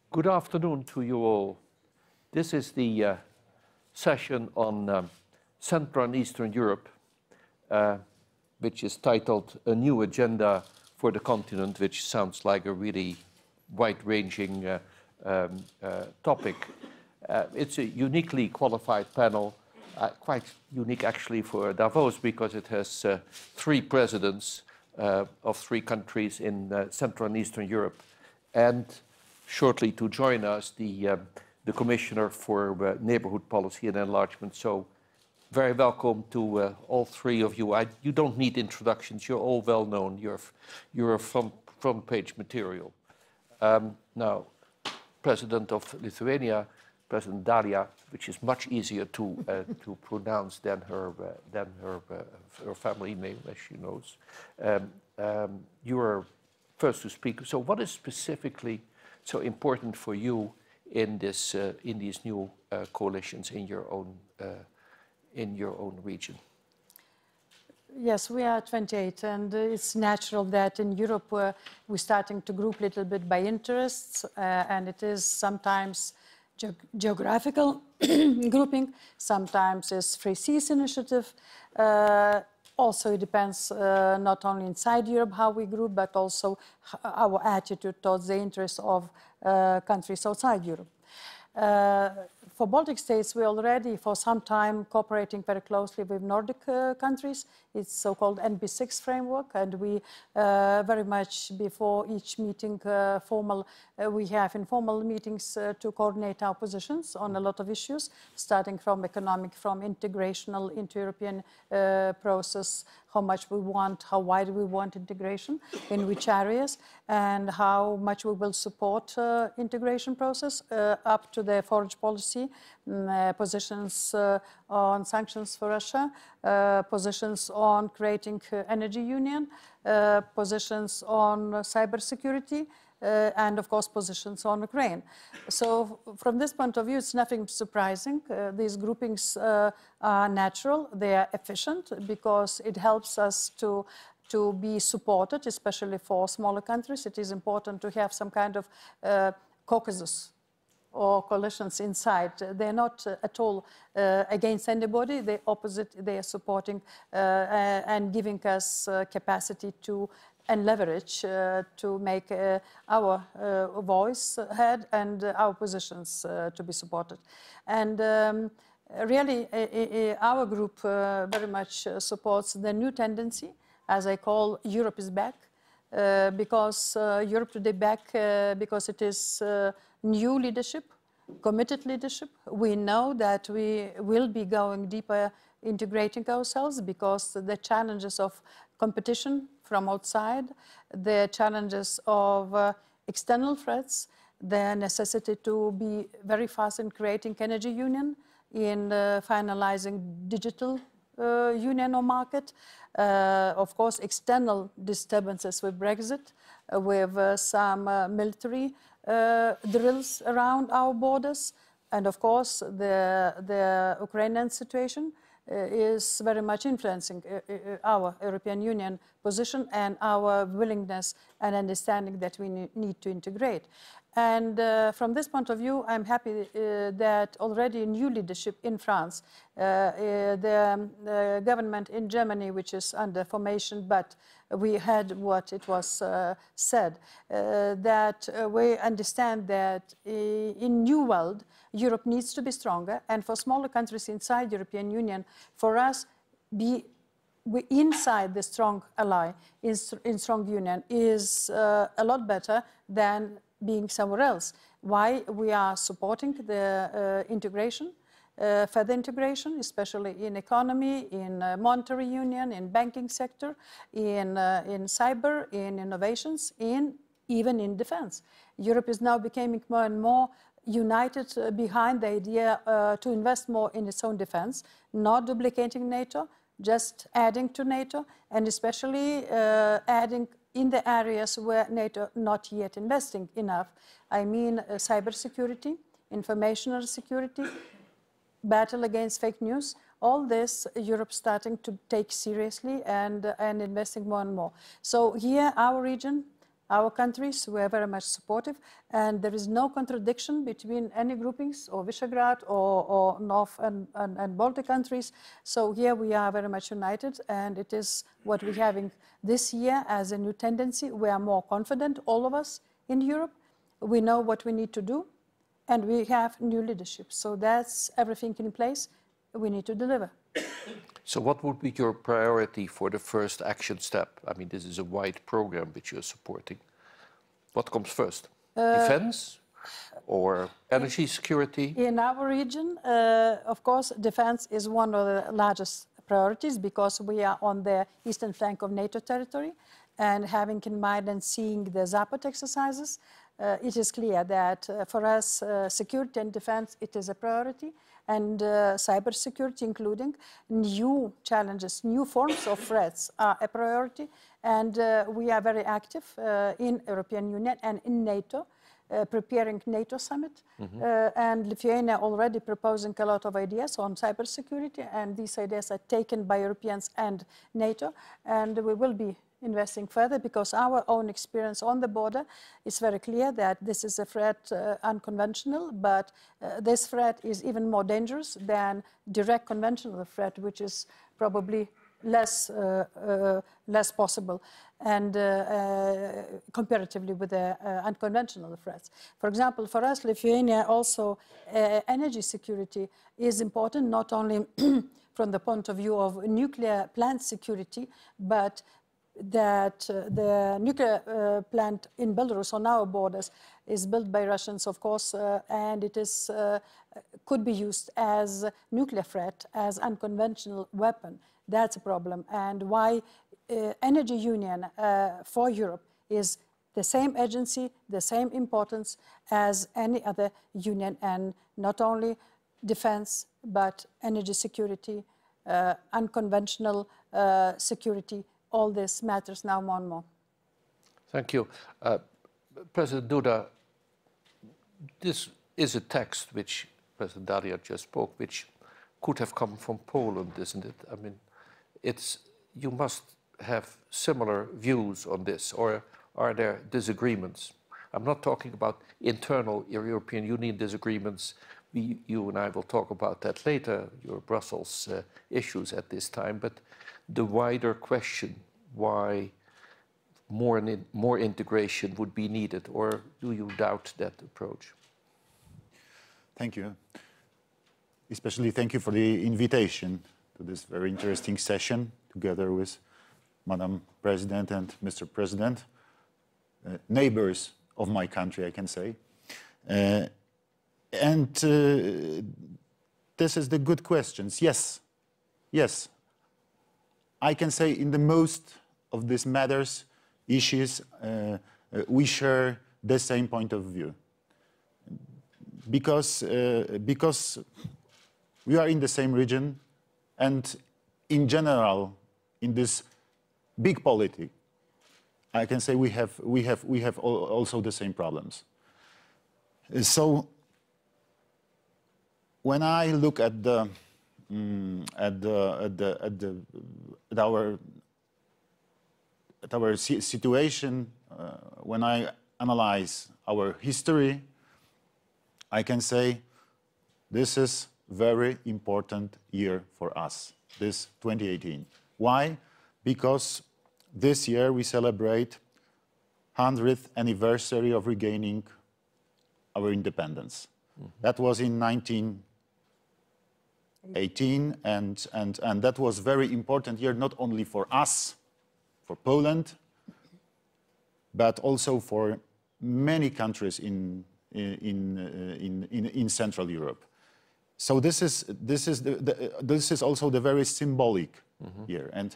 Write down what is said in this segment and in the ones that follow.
Good afternoon to you all. This is the session on Central and Eastern Europe, which is titled A New Agenda for the Continent, which sounds like a really wide-ranging topic. It's a uniquely qualified panel, quite unique actually for Davos, because it has three presidents of three countries in Central and Eastern Europe, and shortly to join us, the Commissioner for Neighbourhood Policy and Enlargement. So very welcome to all three of you. You don't need introductions. You're all well known. You're front page material. Now, President of Lithuania, President Dalia, which is much easier to pronounce than her family name, as she knows. You are first to speak. So what is specifically so important for you in these new coalitions in your own region? Yes, we are 28, and it's natural that in Europe we're starting to group a little bit by interests, and it is sometimes geographical grouping, sometimes it's Free Seas Initiative. Also, it depends not only inside Europe how we group, but also our attitude towards the interests of countries outside Europe. For Baltic states, we're already for some time cooperating very closely with Nordic countries. It's so-called NB6 framework, and we very much before each meeting we have informal meetings to coordinate our positions on a lot of issues, starting from economic, from integrational into European process, how much we want, how wide we want integration, in which areas, and how much we will support integration process, up to the foreign policy, positions on sanctions for Russia, positions on creating energy union, positions on cybersecurity, and of course positions on Ukraine. So from this point of view, it's nothing surprising. These groupings are natural, they are efficient, because it helps us to be supported, especially for smaller countries. It is important to have some kind of caucuses or coalitions inside. They're not at all against anybody. They're opposite. They are supporting and giving us capacity to and leverage to make our voice heard and our positions to be supported. And really, our group very much supports the new tendency, as I call Europe is back, because Europe today back because it is new leadership, committed leadership. We know that we will be going deeper, integrating ourselves, because the challenges of competition from outside, the challenges of external threats, the necessity to be very fast in creating energy union, in finalizing digital union or market, of course external disturbances with Brexit, with some military drills around our borders, and of course the Ukrainian situation is very much influencing our European Union position and our willingness and understanding that we need to integrate. And from this point of view, I'm happy that already new leadership in France, the government in Germany, which is under formation, but we had what it was said, that we understand that in new world, Europe needs to be stronger, and for smaller countries inside European Union, for us, we inside the strong ally, in strong union, is a lot better than being somewhere else. Why? We are supporting the integration, further integration, especially in economy, in monetary union, in banking sector, in cyber, in innovations, even in defense. Europe is now becoming more and more united behind the idea to invest more in its own defense, not duplicating NATO, just adding to NATO, and especially adding in the areas where NATO not yet investing enough. I mean cybersecurity, informational security, battle against fake news. All this Europe starting to take seriously and investing more and more. So here our region our countries were very much supportive, and there is no contradiction between any groupings or Visegrad or North and Baltic countries. So here we are very much united, and it is what we're having this year as a new tendency. We are more confident, all of us in Europe. We know what we need to do, and we have new leadership. So that's everything in place. We need to deliver. So what would be your priority for the first action step? I mean, this is a wide program which you're supporting. What comes first? Defense or energy security? In our region, of course, defense is one of the largest priorities because we are on the eastern flank of NATO territory. And having in mind and seeing the Zapad exercises, it is clear that for us, security and defense, it is a priority. And cybersecurity, including new challenges, new forms of threats, are a priority. And we are very active in European Union and in NATO, preparing NATO summit. And Lithuania already proposing a lot of ideas on cybersecurity, and these ideas are taken by Europeans and NATO. And we will be investing further because our own experience on the border is very clear that this is a threat unconventional, but this threat is even more dangerous than direct conventional threat, which is probably less possible and comparatively with the unconventional threats. For example, for us, Lithuania, also energy security is important, not only from the point of view of nuclear plant security, but that the nuclear plant in Belarus on our borders is built by Russians, of course, and it is could be used as a nuclear threat, as unconventional weapon. That's a problem. And why Energy Union for Europe is the same agency, the same importance as any other union, and not only defense, but energy security, unconventional security. All this matters now more and more. Thank you. President Duda, this is a text which President Daria just spoke, which could have come from Poland, isn't it? I mean, you must have similar views on this, or are there disagreements? I'm not talking about internal European Union disagreements. You and I will talk about that later, your Brussels issues at this time, but the wider question, why more integration would be needed, or do you doubt that approach? Thank you. Especially thank you for the invitation to this very interesting session together with Madam President and Mr. President, neighbors of my country, I can say. This is the good questions. Yes, yes. I can say in the most of these matters, issues, we share the same point of view. Because we are in the same region, and in general, in this big polity, I can say we have also the same problems. So when I look at our situation, when I analyze our history, I can say this is very important year for us, this 2018. Why? Because this year we celebrate 100th anniversary of regaining our independence. That was in 1918, and that was very important year, not only for us, for Poland, but also for many countries in Central Europe. So this is also the very symbolic year, and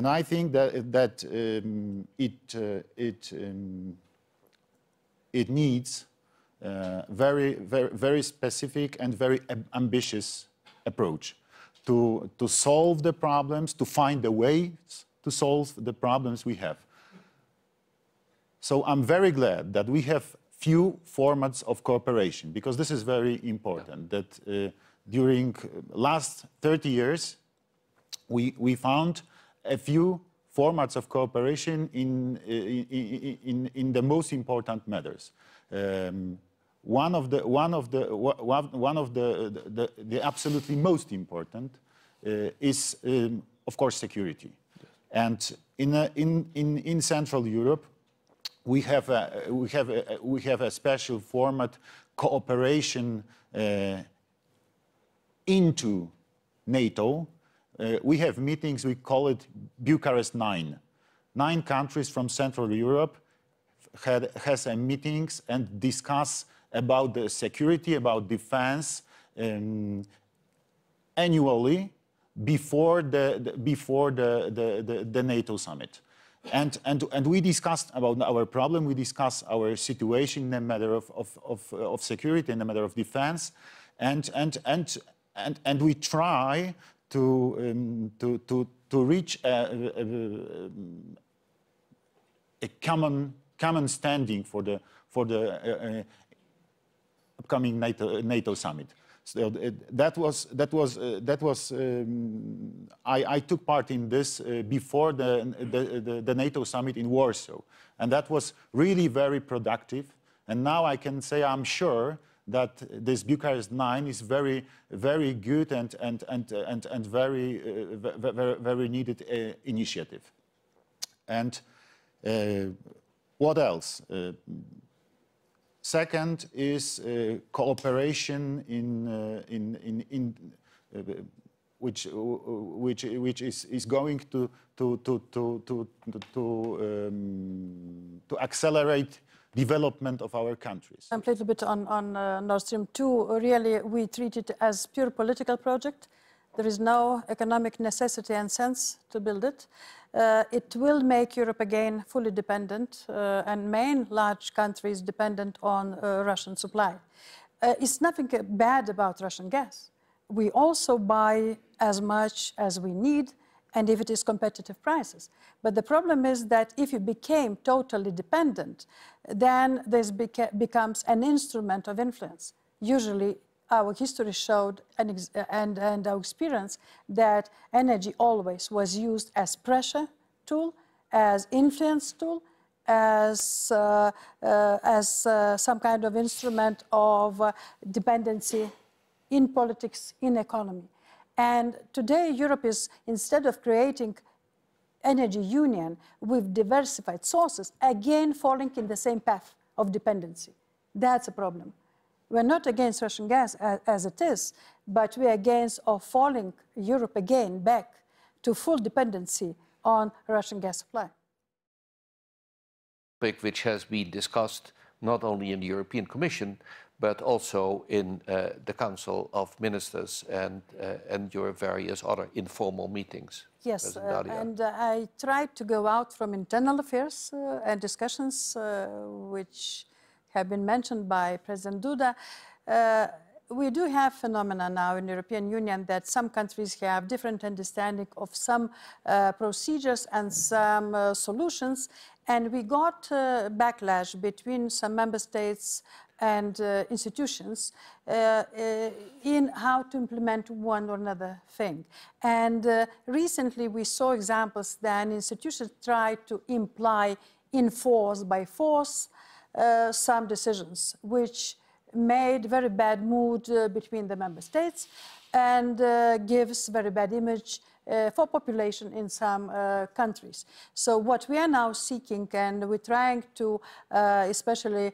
I think that it needs very specific and very ambitious approach to solve the problems, to find the ways to solve the problems we have. So I'm very glad that we have few formats of cooperation, because this is very important, that during last 30 years, we found a few formats of cooperation in the most important matters. One of the absolutely most important is, of course, security. Yes. And in Central Europe, we have a special format, cooperation into NATO. We have meetings, we call it Bucharest 9. 9 countries from Central Europe has meetings and discuss about the security, about defense annually before the NATO summit. And we discussed about our problem, we discussed our situation in the matter of security, in the matter of defense, and we try to reach a common standing for the upcoming NATO summit. So I took part in this before the NATO summit in Warsaw, and that was really very productive. And now I can say I'm sure that this Bucharest 9 is very, very good and very needed initiative. And what else? Second is cooperation which is going to accelerate development of our countries. A little bit on Nord Stream 2. Really, we treat it as pure political project. There is no economic necessity and sense to build it. It will make Europe again fully dependent and main large countries dependent on Russian supply. It's nothing bad about Russian gas. We also buy as much as we need, and if it is competitive prices. But the problem is that if you became totally dependent, then this becomes an instrument of influence. Usually, our history showed and our experience that energy always was used as pressure tool, as influence tool, as some kind of instrument of dependency in politics, in economy. And today Europe is, instead of creating energy union with diversified sources, again falling in the same path of dependency. That's a problem. We're not against Russian gas as it is, but we're against falling Europe again back to full dependency on Russian gas supply. Which has been discussed not only in the European Commission, but also in the Council of Ministers and your various other informal meetings. Yes, and I tried to go out from internal affairs and discussions which have been mentioned by President Duda. We do have phenomena now in the European Union that some countries have different understanding of some procedures and some solutions, and we got backlash between some member states and institutions in how to implement one or another thing. And recently we saw examples that institutions tried to enforce by force some decisions, which made very bad mood between the member states and gives very bad image for population in some countries. So what we are now seeking, and we're trying to, especially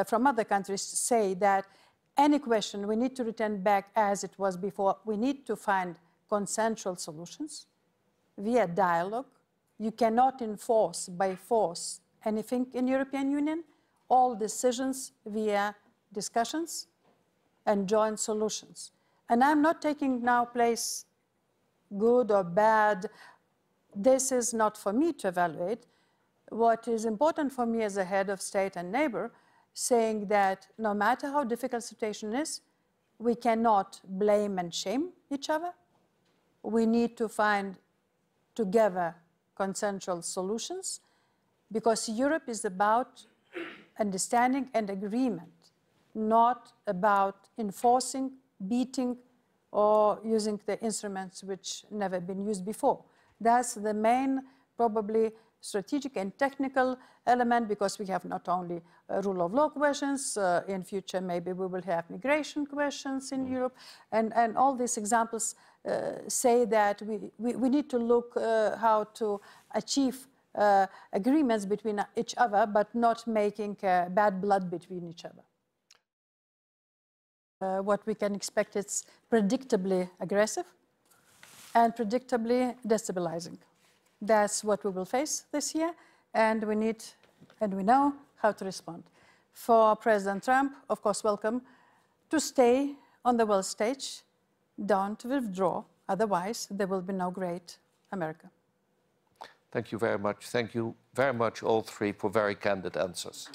from other countries, say that any question we need to return back as it was before. We need to find consensual solutions via dialogue. You cannot enforce by force anything in the European Union. All decisions via discussions and joint solutions. And I'm not taking now place good or bad. This is not for me to evaluate. What is important for me as a head of state and neighbor, saying that no matter how difficult the situation is, we cannot blame and shame each other. We need to find together consensual solutions, because Europe is about understanding and agreement, not about enforcing, beating, or using the instruments which never been used before. That's the main probably strategic and technical element, because we have not only rule of law questions, in future maybe we will have migration questions in Europe, and all these examples say that we need to look how to achieve agreements between each other, but not making bad blood between each other. What we can expect is predictably aggressive and predictably destabilizing. That's what we will face this year, and we need and we know how to respond. For President Trump, of course, welcome to stay on the world stage. Don't withdraw, otherwise there will be no great America. Thank you very much. Thank you very much, all three, for very candid answers.